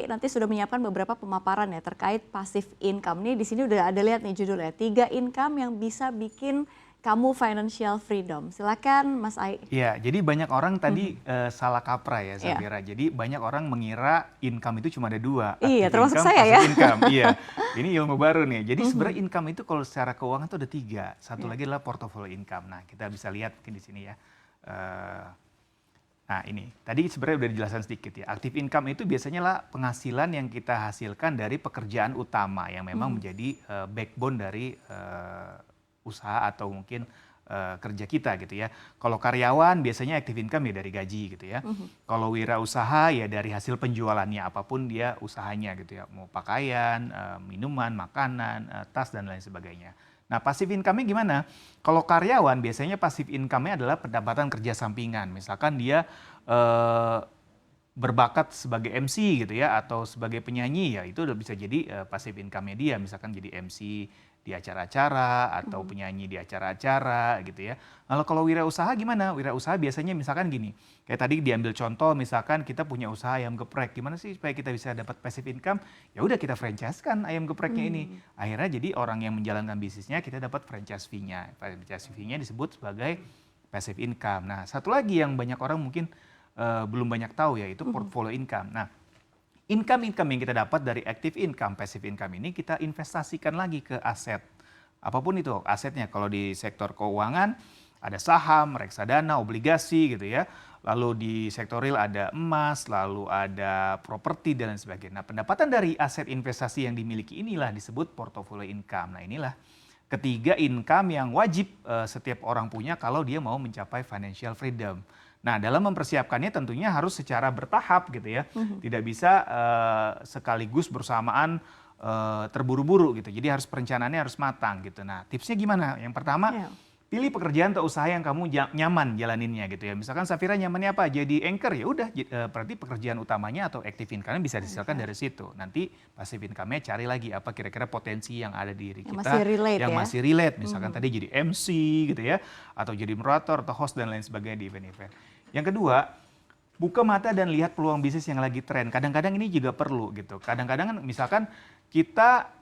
Nanti sudah menyiapkan beberapa pemaparan ya terkait passive income. Nih di sini udah ada lihat nih judulnya, 3 income yang bisa bikin kamu financial freedom. Silakan Mas Ai. Iya, jadi banyak orang tadi salah kaprah ya Iya. Zafira. Jadi banyak orang mengira income itu cuma ada 2, Iya, active termasuk income, saya ya. passive income. Iya, ini ilmu baru nih. Jadi sebenarnya income itu kalau secara keuangan itu ada 3. Satu lagi adalah portfolio income. Nah, kita bisa lihat mungkin di sini ya. Nah ini, tadi sebenarnya udah dijelaskan sedikit ya. Active income itu biasanya lah penghasilan yang kita hasilkan dari pekerjaan utama yang memang menjadi backbone dari usaha atau mungkin kerja kita gitu ya. Kalau karyawan biasanya active income ya dari gaji gitu ya. Kalau wirausaha ya dari hasil penjualannya apapun dia usahanya gitu ya. Mau pakaian, minuman, makanan, tas dan lain sebagainya. Nah, passive income-nya gimana? Kalau karyawan biasanya passive income-nya adalah pendapatan kerja sampingan. Misalkan dia berbakat sebagai MC gitu ya atau sebagai penyanyi ya itu udah bisa jadi passive income-nya dia. Misalkan jadi MC di acara-acara atau penyanyi di acara-acara gitu ya. Lalu kalau wirausaha gimana? Wirausaha biasanya misalkan gini, kayak tadi diambil contoh misalkan kita punya usaha ayam geprek, gimana sih supaya kita bisa dapat passive income? Ya udah kita franchise-kan ayam gepreknya ini. Akhirnya jadi orang yang menjalankan bisnisnya kita dapat franchise fee-nya. Franchise fee-nya disebut sebagai passive income. Nah, satu lagi yang banyak orang mungkin belum banyak tahu yaitu portfolio income. Nah, income yang kita dapat dari active income, passive income ini kita investasikan lagi ke aset. Apapun itu asetnya, kalau di sektor keuangan ada saham, reksadana, obligasi gitu ya. Lalu di sektor real ada emas, lalu ada properti dan lain sebagainya. Nah, pendapatan dari aset investasi yang dimiliki inilah disebut portfolio income. Nah, inilah ketiga income yang wajib setiap orang punya kalau dia mau mencapai financial freedom. Nah, dalam mempersiapkannya tentunya harus secara bertahap gitu ya. Tidak bisa sekaligus bersamaan terburu-buru gitu. Jadi harus perencanaannya harus matang gitu. Nah, tipsnya gimana? Yang pertama, pilih pekerjaan atau usaha yang kamu nyaman jalaninnya gitu ya. Misalkan Safira nyamannya apa? Jadi anchor ya udah berarti pekerjaan utamanya atau active income bisa dihasilkan dari situ. Nanti passive income-nya cari lagi apa kira-kira potensi yang ada di diri kita Masih relate yang ya? masih relate. Misalkan tadi jadi MC gitu ya atau jadi moderator atau host dan lain sebagainya di event-event. Yang kedua, buka mata dan lihat peluang bisnis yang lagi tren. Kadang-kadang ini juga perlu gitu. Kadang-kadang misalkan kita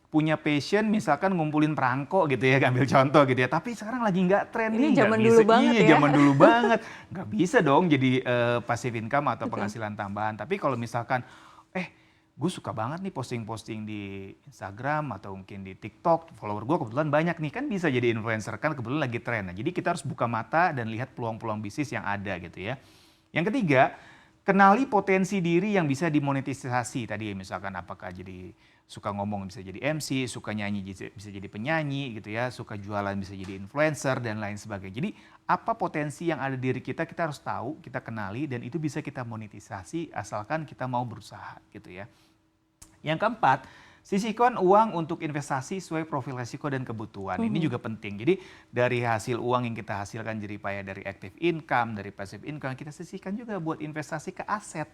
punya passion misalkan ngumpulin perangko gitu ya, ambil contoh gitu ya. Tapi sekarang lagi nggak tren Ini nih. zaman dulu banget iya, ya. zaman dulu banget. Nggak bisa dong jadi passive income atau penghasilan tambahan. Tapi kalau misalkan, gue suka banget nih posting-posting di Instagram atau mungkin di TikTok, follower gue kebetulan banyak nih, kan bisa jadi influencer, kan kebetulan lagi tren. Nah, jadi kita harus buka mata dan lihat peluang-peluang bisnis yang ada gitu ya. Yang ketiga, kenali potensi diri yang bisa dimonetisasi tadi misalkan apakah jadi suka ngomong bisa jadi MC, suka nyanyi bisa jadi penyanyi gitu ya, suka jualan bisa jadi influencer dan lain sebagainya. Jadi apa potensi yang ada di diri kita harus tahu, kita kenali dan itu bisa kita monetisasi asalkan kita mau berusaha gitu ya. Yang keempat, sisihkan uang untuk investasi sesuai profil resiko dan kebutuhan. Ini juga penting. Jadi dari hasil uang yang kita hasilkan jeripaya dari active income, dari passive income, kita sisihkan juga buat investasi ke aset.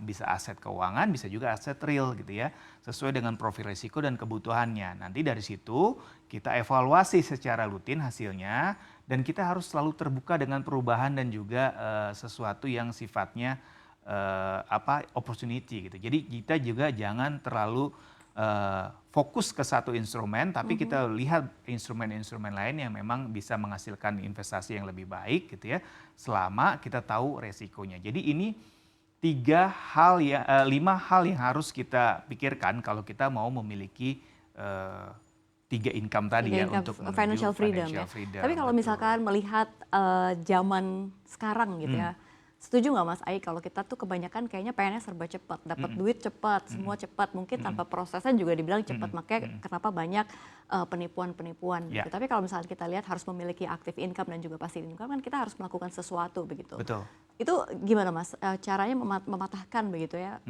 Bisa aset keuangan, bisa juga aset real gitu ya. Sesuai dengan profil resiko dan kebutuhannya. Nanti dari situ kita evaluasi secara rutin hasilnya. Dan kita harus selalu terbuka dengan perubahan dan juga sesuatu yang sifatnya opportunity gitu. Jadi kita juga jangan terlalu fokus ke satu instrumen, tapi kita lihat instrumen-instrumen lain yang memang bisa menghasilkan investasi yang lebih baik gitu ya, selama kita tahu resikonya. Jadi ini 5 hal yang harus kita pikirkan kalau kita mau memiliki 3 income tadi ya untuk menuju financial freedom ya. Tapi kalau misalkan melihat zaman sekarang gitu ya, setuju nggak Mas Ai kalau kita tuh kebanyakan kayaknya pengennya serba cepat, dapat duit cepat, semua cepat, mungkin tanpa prosesnya juga dibilang cepat, makanya kenapa banyak penipuan-penipuan gitu. Tapi kalau misalnya kita lihat harus memiliki active income dan juga passive income kan kita harus melakukan sesuatu begitu. Betul. Itu gimana Mas caranya mematahkan begitu ya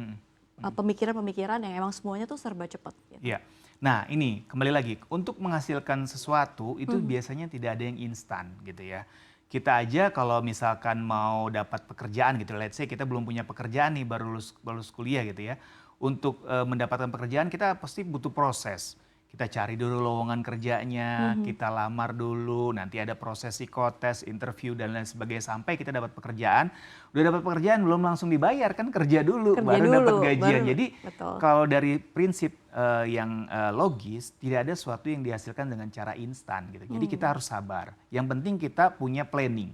pemikiran-pemikiran yang emang semuanya tuh serba cepat gitu. Iya. Nah ini kembali lagi untuk menghasilkan sesuatu itu biasanya tidak ada yang instan gitu ya. Kita aja kalau misalkan mau dapat pekerjaan gitu, let's say kita belum punya pekerjaan nih baru lulus kuliah gitu ya. Untuk mendapatkan pekerjaan kita pasti butuh proses. Kita cari dulu lowongan kerjanya, kita lamar dulu, nanti ada proses psikotes, interview dan lain sebagainya sampai kita dapat pekerjaan. Udah dapat pekerjaan belum langsung dibayar kan, kerja dulu baru dapat gajian. Jadi kalau dari prinsip yang logis, tidak ada sesuatu yang dihasilkan dengan cara instan gitu. Jadi kita harus sabar. Yang penting kita punya planning.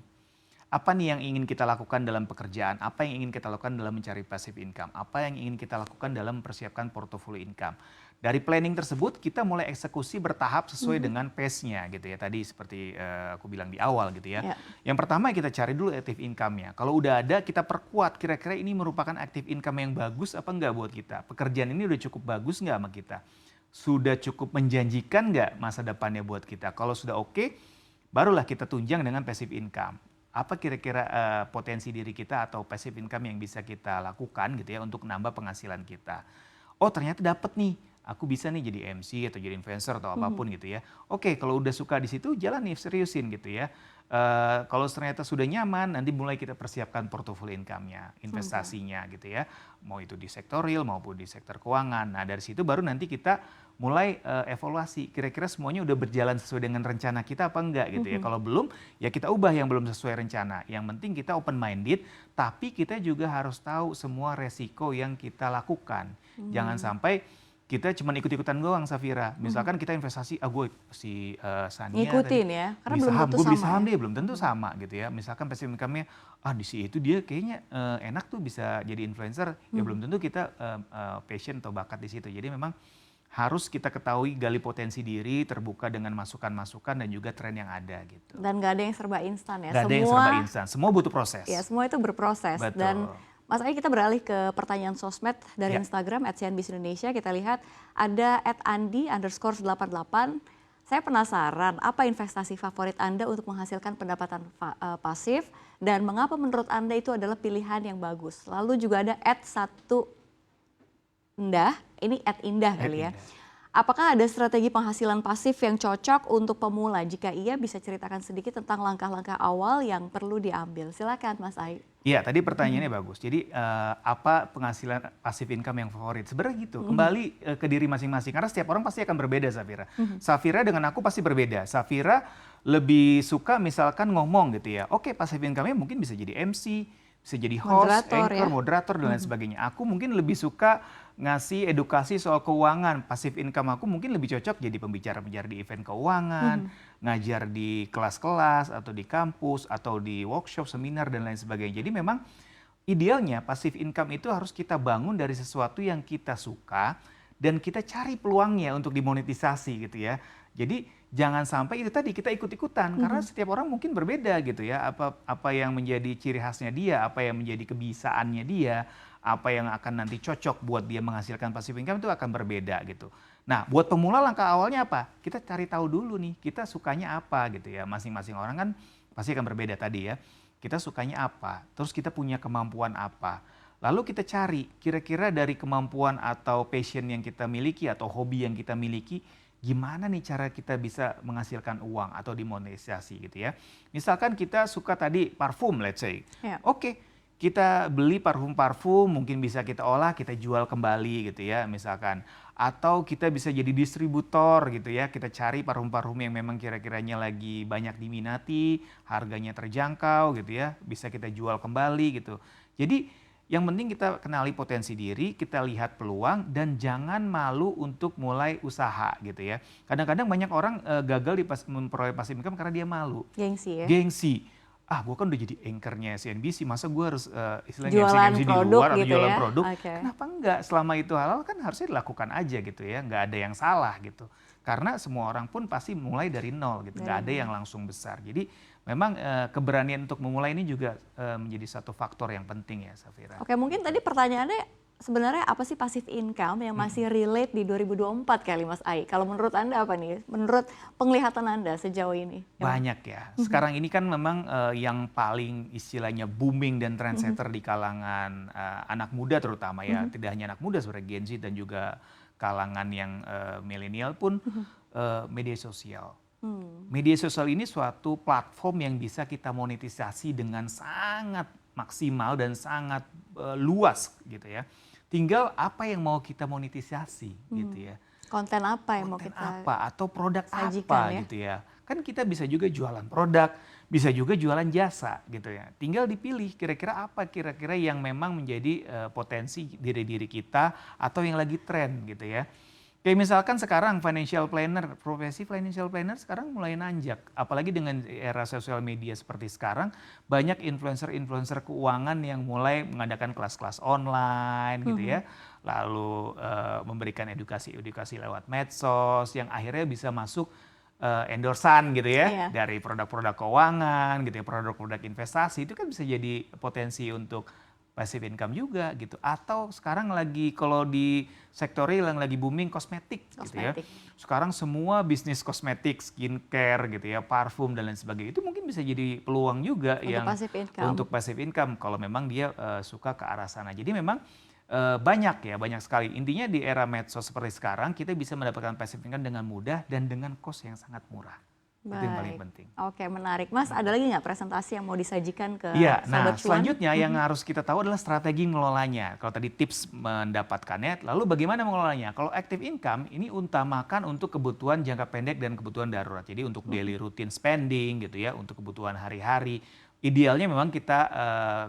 Apa nih yang ingin kita lakukan dalam pekerjaan, apa yang ingin kita lakukan dalam mencari passive income, apa yang ingin kita lakukan dalam mempersiapkan portofolio income. Dari planning tersebut kita mulai eksekusi bertahap sesuai dengan pace-nya gitu ya. Tadi seperti aku bilang di awal gitu ya. Yang pertama kita cari dulu active income-nya. Kalau udah ada kita perkuat kira-kira ini merupakan active income yang bagus apa enggak buat kita. Pekerjaan ini udah cukup bagus enggak sama kita. Sudah cukup menjanjikan enggak masa depannya buat kita. Kalau sudah oke, barulah kita tunjang dengan passive income. Apa kira-kira potensi diri kita atau passive income yang bisa kita lakukan gitu ya untuk nambah penghasilan kita. Oh ternyata dapat nih. Aku bisa nih jadi MC atau jadi influencer atau apapun gitu ya. Oke, kalau udah suka di situ jalan nih seriusin gitu ya. Kalau ternyata sudah nyaman, nanti mulai kita persiapkan portofolio income-nya, investasinya gitu ya. Mau itu di sektor real maupun di sektor keuangan. Nah dari situ baru nanti kita mulai evaluasi. Kira-kira semuanya udah berjalan sesuai dengan rencana kita apa enggak gitu ya. Kalau belum, ya kita ubah yang belum sesuai rencana. Yang penting kita open minded, tapi kita juga harus tahu semua resiko yang kita lakukan. Jangan sampai kita cuma ikut-ikutan doang, Safira. Misalkan kita investasi, gue si Sania ngikutin ya, karena belum tentu gue beli sama saham ya. deh, belum tentu sama gitu ya. Misalkan passive income-nya, di situ dia kayaknya enak tuh bisa jadi influencer, ya belum tentu kita passion atau bakat di situ. Jadi memang harus kita ketahui, gali potensi diri, terbuka dengan masukan-masukan dan juga tren yang ada gitu. Dan gak ada yang serba instan ya. Gak ada yang serba instan, semua butuh proses. Ya, semua itu berproses. Betul. Dan Mas Ai, kita beralih ke pertanyaan sosmed dari Instagram @CNBC Indonesia. Kita lihat ada @andi_88. Saya penasaran, apa investasi favorit Anda untuk menghasilkan pendapatan pasif dan mengapa menurut Anda itu adalah pilihan yang bagus? Lalu juga ada @1indah, ini @indah kali ya. Apakah ada strategi penghasilan pasif yang cocok untuk pemula? Jika iya, bisa ceritakan sedikit tentang langkah-langkah awal yang perlu diambil. Silakan Mas Ai. Iya, tadi pertanyaannya bagus. Jadi apa penghasilan passive income yang favorit? Sebenarnya gitu, kembali ke diri masing-masing. Karena setiap orang pasti akan berbeda, Safira. Safira dengan aku pasti berbeda. Safira lebih suka misalkan ngomong gitu ya. Oke, passive income-nya mungkin bisa jadi MC, bisa jadi host, moderator, anchor, moderator, dan lain sebagainya. Aku mungkin lebih suka ngasih edukasi soal keuangan. Passive income aku mungkin lebih cocok jadi pembicara-pembicara di event keuangan, ngajar di kelas-kelas atau di kampus atau di workshop, seminar dan lain sebagainya. Jadi memang idealnya passive income itu harus kita bangun dari sesuatu yang kita suka dan kita cari peluangnya untuk dimonetisasi gitu ya. Jadi jangan sampai itu tadi kita ikut-ikutan karena setiap orang mungkin berbeda gitu ya. Apa yang menjadi ciri khasnya dia, apa yang menjadi kebiasaannya dia, apa yang akan nanti cocok buat dia menghasilkan passive income itu akan berbeda gitu. Nah, buat pemula langkah awalnya apa? Kita cari tahu dulu nih, kita sukanya apa gitu ya. Masing-masing orang kan pasti akan berbeda tadi ya. Kita sukanya apa? Terus kita punya kemampuan apa? Lalu kita cari kira-kira dari kemampuan atau passion yang kita miliki atau hobi yang kita miliki, gimana nih cara kita bisa menghasilkan uang atau dimonetisasi gitu ya. Misalkan kita suka tadi parfum, let's say. Oke, kita beli parfum-parfum, mungkin bisa kita olah, kita jual kembali gitu ya misalkan. Atau kita bisa jadi distributor gitu ya, kita cari parfum-parfum yang memang kira-kiranya lagi banyak diminati, harganya terjangkau gitu ya, bisa kita jual kembali gitu. Jadi yang penting kita kenali potensi diri, kita lihat peluang dan jangan malu untuk mulai usaha gitu ya. Kadang-kadang banyak orang gagal di memperoleh passive income karena dia malu. Gengsi ya? Gengsi. Gue kan udah jadi anchornya CNBC, masa gue harus istilahnya jualan MC di produk luar atau gitu jualan ya? produk. Okay. Kenapa enggak? Selama itu halal kan harusnya dilakukan aja gitu ya, nggak ada yang salah gitu. Karena semua orang pun pasti mulai dari nol gitu, nggak ada yang langsung besar. Jadi memang keberanian untuk memulai ini juga menjadi satu faktor yang penting ya, Safira. Oke, mungkin tadi pertanyaannya sebenarnya apa sih passive income yang masih relate di 2024 kali Mas Ai? Kalau menurut Anda apa nih? Menurut penglihatan Anda sejauh ini? Banyak ya. Sekarang ini kan memang yang paling istilahnya booming dan trendsetter di kalangan anak muda terutama ya. Tidak hanya anak muda sebenarnya, Gen Z dan juga kalangan yang milenial pun media sosial. Media sosial ini suatu platform yang bisa kita monetisasi dengan sangat maksimal dan sangat luas gitu ya. Tinggal apa yang mau kita monetisasi gitu ya. Konten apa yang mau Konten kita apa atau produk sajikan apa ya? gitu ya. Kan kita bisa juga jualan produk, bisa juga jualan jasa gitu ya. Tinggal dipilih kira-kira apa kira-kira yang memang menjadi potensi diri kita atau yang lagi tren gitu ya. Kayak misalkan sekarang financial planner, profesi financial planner sekarang mulai nanjak. Apalagi dengan era sosial media seperti sekarang, banyak influencer-influencer keuangan yang mulai mengadakan kelas-kelas online gitu ya. Lalu memberikan edukasi-edukasi lewat medsos yang akhirnya bisa masuk endorsan gitu ya Iya. dari produk-produk keuangan gitu ya, produk-produk investasi itu kan bisa jadi potensi untuk passive income juga gitu. Atau sekarang lagi kalau di sektor real yang lagi booming kosmetik gitu ya. Kosmetik. Sekarang semua bisnis kosmetik, skincare gitu ya, parfum dan lain sebagainya itu mungkin bisa jadi peluang juga Untuk yang passive income. untuk passive income kalau memang dia suka ke arah sana. Jadi memang banyak sekali. Intinya di era medsos seperti sekarang kita bisa mendapatkan passive income dengan mudah dan dengan cost yang sangat murah. Itu yang paling Baik. penting. Oke, menarik. Mas, ada lagi nggak presentasi yang mau disajikan ke Iya, Sobat nah Cuan? selanjutnya yang harus kita tahu adalah strategi mengelolanya. Kalau tadi tips mendapatkannya, lalu bagaimana mengelolanya? Kalau active income ini utamakan untuk kebutuhan jangka pendek dan kebutuhan darurat. Jadi untuk daily routine spending gitu ya, untuk kebutuhan hari-hari. Idealnya memang kita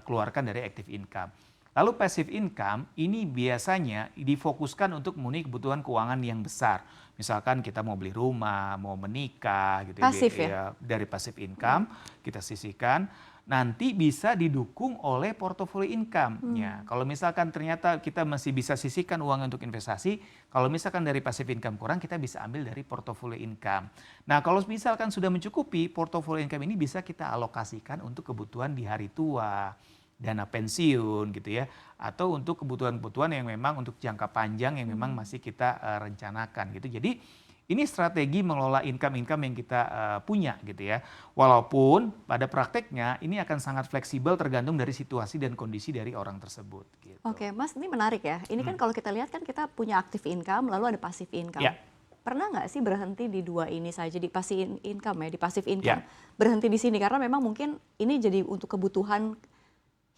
keluarkan dari active income. Lalu passive income ini biasanya difokuskan untuk memenuhi kebutuhan keuangan yang besar. Misalkan kita mau beli rumah, mau menikah gitu Pasif ya? ya, dari passive income kita sisihkan. Nanti bisa didukung oleh portofolio income-nya. Kalau misalkan ternyata kita masih bisa sisihkan uang untuk investasi, kalau misalkan dari passive income kurang, kita bisa ambil dari portofolio income. Nah, kalau misalkan sudah mencukupi, portofolio income ini bisa kita alokasikan untuk kebutuhan di hari tua, dana pensiun gitu ya, atau untuk kebutuhan-kebutuhan yang memang untuk jangka panjang yang memang masih kita rencanakan gitu. Jadi ini strategi mengelola income-income yang kita punya gitu ya. Walaupun pada prakteknya ini akan sangat fleksibel tergantung dari situasi dan kondisi dari orang tersebut gitu. Oke, Mas, ini menarik ya. Ini kan kalau kita lihat kan kita punya active income, lalu ada passive income. Ya. Pernah nggak sih berhenti di dua ini saja, di passive income ya, di passive income? Ya. Berhenti di sini karena memang mungkin ini jadi untuk kebutuhan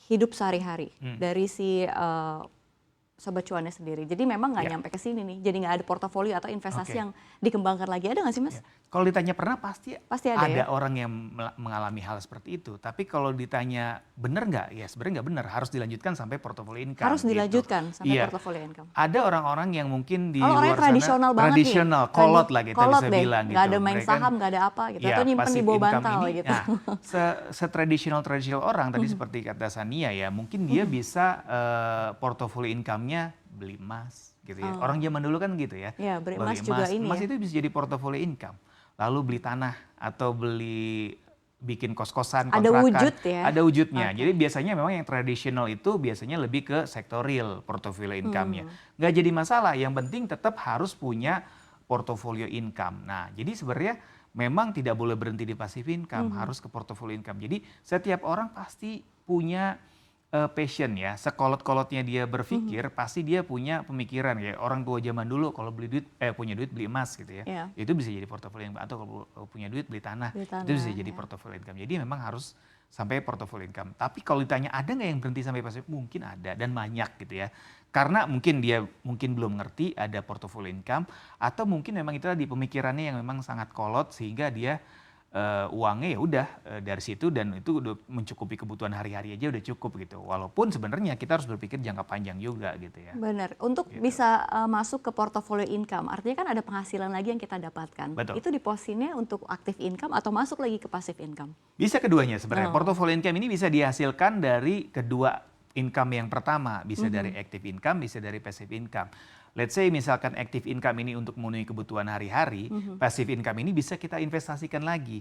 hidup sehari-hari dari si Sobat Cuannya sendiri. Jadi memang nggak nyampe ke sini nih. Jadi nggak ada portofolio atau investasi yang dikembangkan lagi. Ada nggak sih, Mas? Kalau ditanya pernah pasti ada ya? orang yang mengalami hal seperti itu. Tapi kalau ditanya benar nggak? Ya sebenarnya nggak benar. Harus dilanjutkan sampai portofolio income. Harus dilanjutkan sampai Iya. portofolio income. Ada orang-orang yang mungkin di Kalau luar orangnya sana tradisional banget nih. tradisional, kolot lah kita Kolot bisa deh. bilang gitu. Nggak ada main Mereka kan saham, nggak ada apa gitu. ya, Atau nyimpen di passive bawah income bantal ini, gitu. Nah, tradisional orang tadi seperti kata Sania ya, mungkin dia bisa portofolio income-nya beli emas gitu ya. Orang zaman dulu kan gitu ya. Iya, beli Beli emas juga ini emas ya. itu bisa jadi portofolio income. Lalu beli tanah atau beli bikin kos-kosan, Ada kontrakan. wujud ya? Ada wujudnya. Jadi biasanya memang yang tradisional itu biasanya lebih ke sektor real portofolio income-nya. Nggak jadi masalah, yang penting tetap harus punya portofolio income. Nah, jadi sebenarnya memang tidak boleh berhenti di passive income, harus ke portofolio income. Jadi setiap orang pasti punya passion ya, sekolot-kolotnya dia berpikir, pasti dia punya pemikiran ya. Orang tua zaman dulu kalau punya duit beli emas gitu ya, Iya. itu bisa jadi portofolio income. Atau kalau punya duit beli tanah, Beli tanah, itu bisa jadi portofolio income. Jadi memang harus sampai portofolio income. Tapi kalau ditanya ada nggak yang berhenti sampai passive, mungkin ada dan banyak gitu ya. Karena mungkin dia belum ngerti ada portofolio income, atau mungkin memang itu tadi pemikirannya yang memang sangat kolot sehingga dia uangnya ya udah dari situ dan itu udah mencukupi kebutuhan hari-hari aja udah cukup gitu. Walaupun sebenarnya kita harus berpikir jangka panjang juga gitu ya. Benar. Untuk bisa masuk ke portofolio income, artinya kan ada penghasilan lagi yang kita dapatkan. Betul. Itu dipositinnya untuk active income atau masuk lagi ke passive income? Bisa keduanya sebenarnya. Portofolio income ini bisa dihasilkan dari kedua income yang pertama. Bisa dari active income, bisa dari passive income. Let's say misalkan active income ini untuk memenuhi kebutuhan hari-hari, passive income ini bisa kita investasikan lagi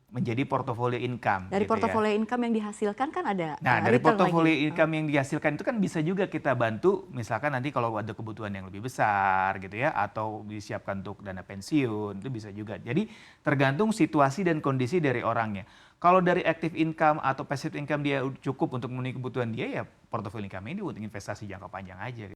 menjadi portofolio income. Dari gitu portofolio ya. income yang dihasilkan kan ada Nah, dari return portofolio lagi. income yang dihasilkan itu kan bisa juga kita bantu, misalkan nanti kalau ada kebutuhan yang lebih besar gitu ya, atau disiapkan untuk dana pensiun, itu bisa juga. Jadi tergantung situasi dan kondisi dari orangnya. Kalau dari active income atau passive income dia cukup untuk memenuhi kebutuhan dia, ya portofolio income ini untuk investasi jangka panjang aja.